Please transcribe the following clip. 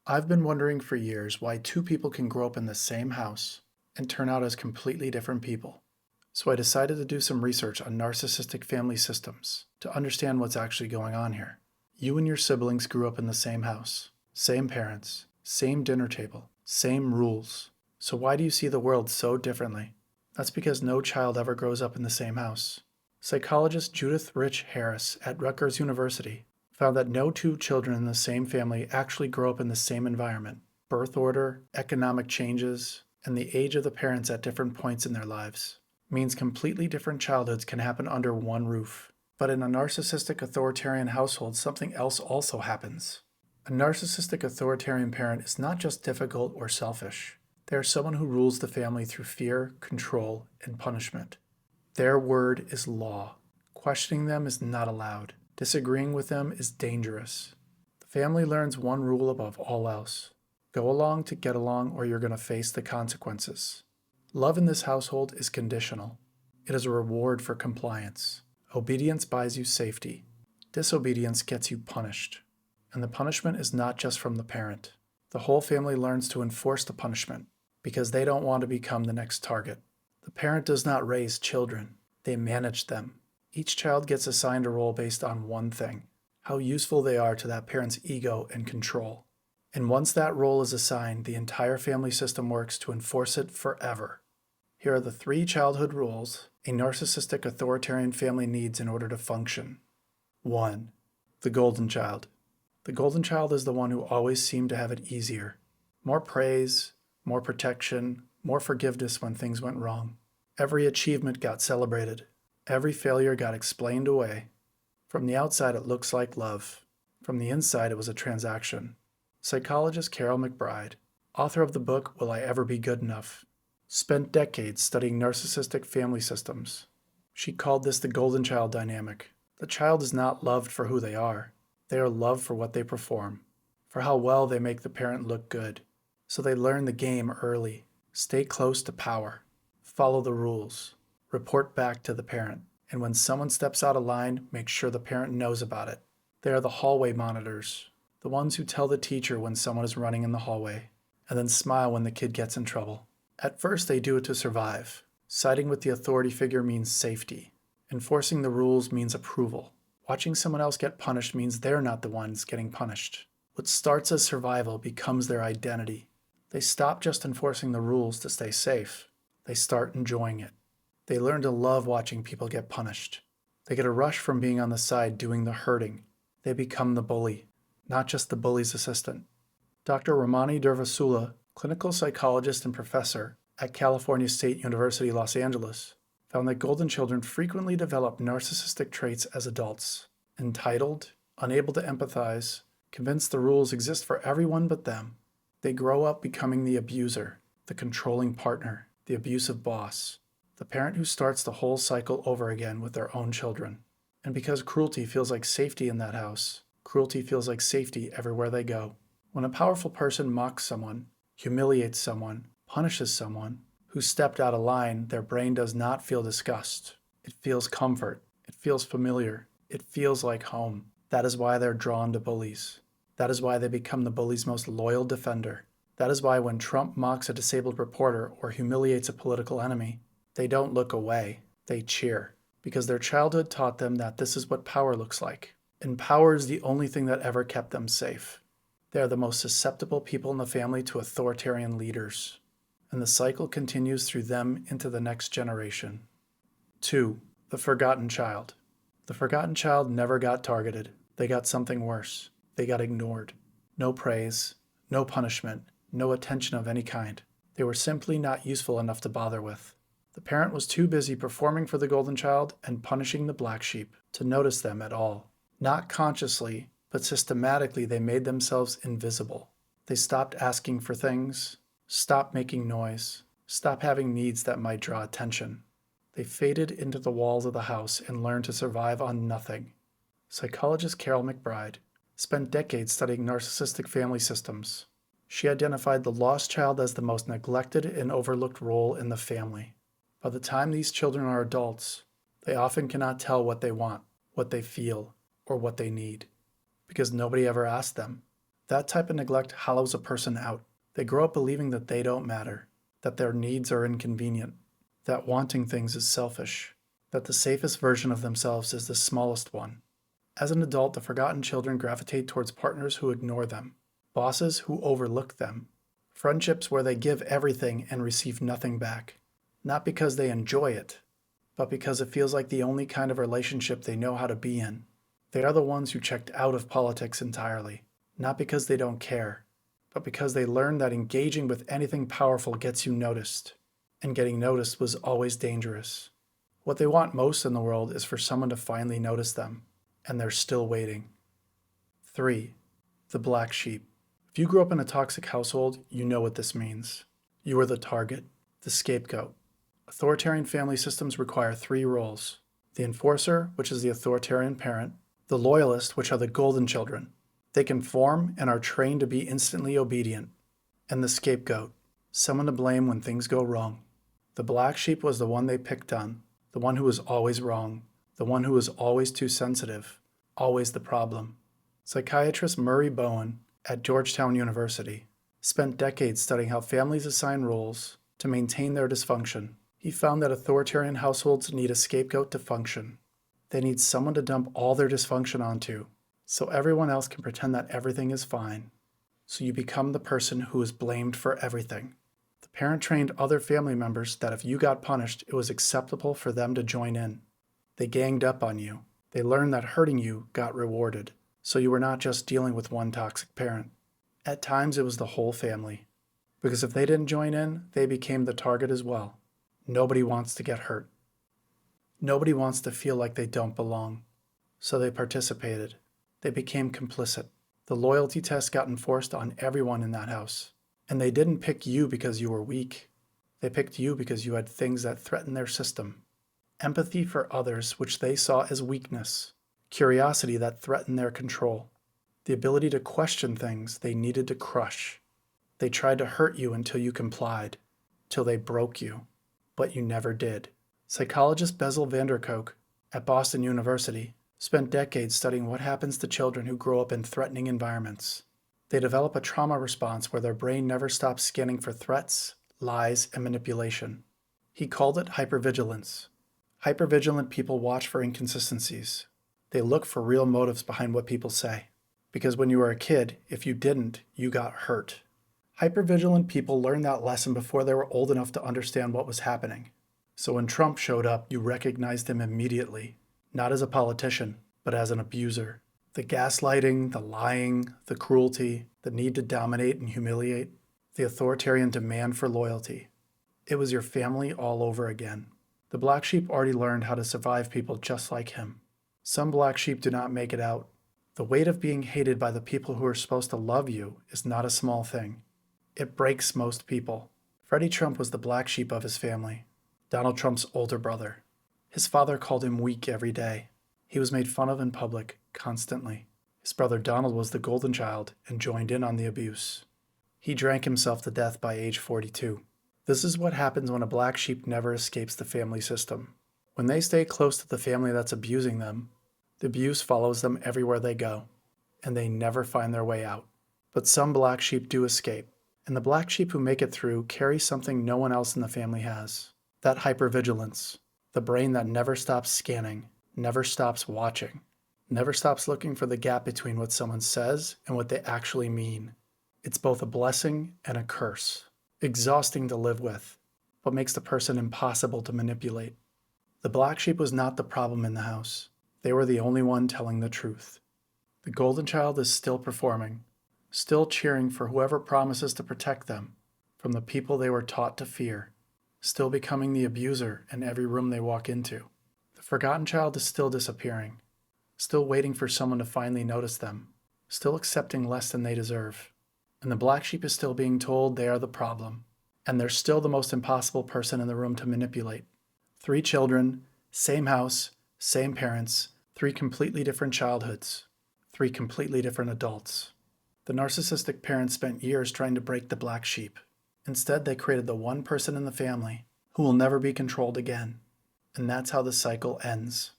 I've been wondering for years why two people can grow up in the same house and turn out as completely different people. So I decided to do some research on narcissistic family systems to understand what's actually going on here. You and your siblings grew up in the same house, same parents, same dinner table, same rules. So why do you see the world so differently? That's because no child ever grows up in the same house. Psychologist Judith Rich Harris at Rutgers University found that no two children in the same family actually grow up in the same environment. Birth order, economic changes, and the age of the parents at different points in their lives means completely different childhoods can happen under one roof. But in a narcissistic authoritarian household, something else also happens. A narcissistic authoritarian parent is not just difficult or selfish. They are someone who rules the family through fear, control, and punishment. Their word is law. Questioning them is not allowed. Disagreeing with them is dangerous. The family learns one rule above all else. Go along to get along, or you're going to face the consequences. Love in this household is conditional. It is a reward for compliance. Obedience buys you safety. Disobedience gets you punished. And the punishment is not just from the parent. The whole family learns to enforce the punishment because they don't want to become the next target. The parent does not raise children. They manage them. Each child gets assigned a role based on one thing: how useful they are to that parent's ego and control. And once that role is assigned, the entire family system works to enforce it forever. Here are the 3 childhood rules a narcissistic authoritarian family needs in order to function. 1. The golden child. The golden child is the one who always seemed to have it easier. More praise, more protection, more forgiveness when things went wrong. Every achievement got celebrated. Every failure got explained away. From the outside, it looks like love. From the inside, it was a transaction. Psychologist Carol McBride, author of the book Will I Ever Be Good Enough, spent decades studying narcissistic family systems. She called this the golden child dynamic. The child is not loved for who they are. They are loved for what they perform, for how well they make the parent look good. So they learn the game early. Stay close to power. Follow the rules. Report back to the parent, and when someone steps out of line, make sure the parent knows about it. They are the hallway monitors, the ones who tell the teacher when someone is running in the hallway, and then smile when the kid gets in trouble. At first, they do it to survive. Siding with the authority figure means safety. Enforcing the rules means approval. Watching someone else get punished means they're not the ones getting punished. What starts as survival becomes their identity. They stop just enforcing the rules to stay safe. They start enjoying it. They learn to love watching people get punished. They get a rush from being on the side doing the hurting. They become the bully, not just the bully's assistant. Dr. Ramani Durvasula, clinical psychologist and professor at California State University, Los Angeles, found that golden children frequently develop narcissistic traits as adults: entitled, unable to empathize, convinced the rules exist for everyone but them. They grow up becoming the abuser, the controlling partner, the abusive boss, the parent who starts the whole cycle over again with their own children. And because cruelty feels like safety in that house, cruelty feels like safety everywhere they go. When a powerful person mocks someone, humiliates someone, punishes someone who stepped out of line, their brain does not feel disgust. It feels comfort. It feels familiar. It feels like home. That is why they're drawn to bullies. That is why they become the bully's most loyal defender. That is why when Trump mocks a disabled reporter or humiliates a political enemy, they don't look away. They cheer. Because their childhood taught them that this is what power looks like. And power is the only thing that ever kept them safe. They are the most susceptible people in the family to authoritarian leaders. And the cycle continues through them into the next generation. 2. The forgotten child. The forgotten child never got targeted. They got something worse. They got ignored. No praise, no punishment, no attention of any kind. They were simply not useful enough to bother with. The parent was too busy performing for the golden child and punishing the black sheep to notice them at all. Not consciously, but systematically, they made themselves invisible. They stopped asking for things, stopped making noise, stopped having needs that might draw attention. They faded into the walls of the house and learned to survive on nothing. Psychologist Carol McBride spent decades studying narcissistic family systems. She identified the lost child as the most neglected and overlooked role in the family. By the time these children are adults, they often cannot tell what they want, what they feel, or what they need, because nobody ever asked them. That type of neglect hollows a person out. They grow up believing that they don't matter, that their needs are inconvenient, that wanting things is selfish, that the safest version of themselves is the smallest one. As an adult, the forgotten children gravitate towards partners who ignore them, bosses who overlook them, friendships where they give everything and receive nothing back, not because they enjoy it, but because it feels like the only kind of relationship they know how to be in. They are the ones who checked out of politics entirely, not because they don't care, but because they learned that engaging with anything powerful gets you noticed, and getting noticed was always dangerous. What they want most in the world is for someone to finally notice them, and they're still waiting. 3. The black sheep. If you grew up in a toxic household, you know what this means. You are the target, the scapegoat. Authoritarian family systems require 3 roles: the enforcer, which is the authoritarian parent, the loyalist, which are the golden children. They conform and are trained to be instantly obedient, and the scapegoat, someone to blame when things go wrong. The black sheep was the one they picked on, the one who was always wrong, the one who was always too sensitive, always the problem. Psychiatrist Murray Bowen at Georgetown University spent decades studying how families assign roles to maintain their dysfunction. He found that authoritarian households need a scapegoat to function. They need someone to dump all their dysfunction onto, so everyone else can pretend that everything is fine. So you become the person who is blamed for everything. The parent trained other family members that if you got punished, it was acceptable for them to join in. They ganged up on you. They learned that hurting you got rewarded, so you were not just dealing with one toxic parent. At times, it was the whole family. Because if they didn't join in, they became the target as well. Nobody wants to get hurt. Nobody wants to feel like they don't belong. So they participated. They became complicit. The loyalty test got enforced on everyone in that house. And they didn't pick you because you were weak. They picked you because you had things that threatened their system. Empathy for others, which they saw as weakness. Curiosity that threatened their control. The ability to question things they needed to crush. They tried to hurt you until you complied, till they broke you, but you never did. Psychologist Bessel van der Kolk at Boston University spent decades studying what happens to children who grow up in threatening environments. They develop a trauma response where their brain never stops scanning for threats, lies, and manipulation. He called it hypervigilance. Hypervigilant people watch for inconsistencies. They look for real motives behind what people say. Because when you were a kid, if you didn't, you got hurt. Hypervigilant people learned that lesson before they were old enough to understand what was happening. So when Trump showed up, you recognized him immediately, not as a politician, but as an abuser. The gaslighting, the lying, the cruelty, the need to dominate and humiliate, the authoritarian demand for loyalty. It was your family all over again. The black sheep already learned how to survive people just like him. Some black sheep do not make it out. The weight of being hated by the people who are supposed to love you is not a small thing. It breaks most people. Freddie Trump was the black sheep of his family, Donald Trump's older brother. His father called him weak every day. He was made fun of in public, constantly. His brother Donald was the golden child and joined in on the abuse. He drank himself to death by age 42. This is what happens when a black sheep never escapes the family system. When they stay close to the family that's abusing them, the abuse follows them everywhere they go, and they never find their way out. But some black sheep do escape, and the black sheep who make it through carry something no one else in the family has. That hypervigilance, the brain that never stops scanning, never stops watching, never stops looking for the gap between what someone says and what they actually mean. It's both a blessing and a curse, exhausting to live with, but makes the person impossible to manipulate. The black sheep was not the problem in the house. They were the only one telling the truth. The golden child is still performing, still cheering for whoever promises to protect them from the people they were taught to fear, still becoming the abuser in every room they walk into. The forgotten child is still disappearing, still waiting for someone to finally notice them, still accepting less than they deserve. And the black sheep is still being told they are the problem, and they're still the most impossible person in the room to manipulate. 3 children, same house, same parents, 3 completely different childhoods, 3 completely different adults. The narcissistic parents spent years trying to break the black sheep. Instead, they created the one person in the family who will never be controlled again. And that's how the cycle ends.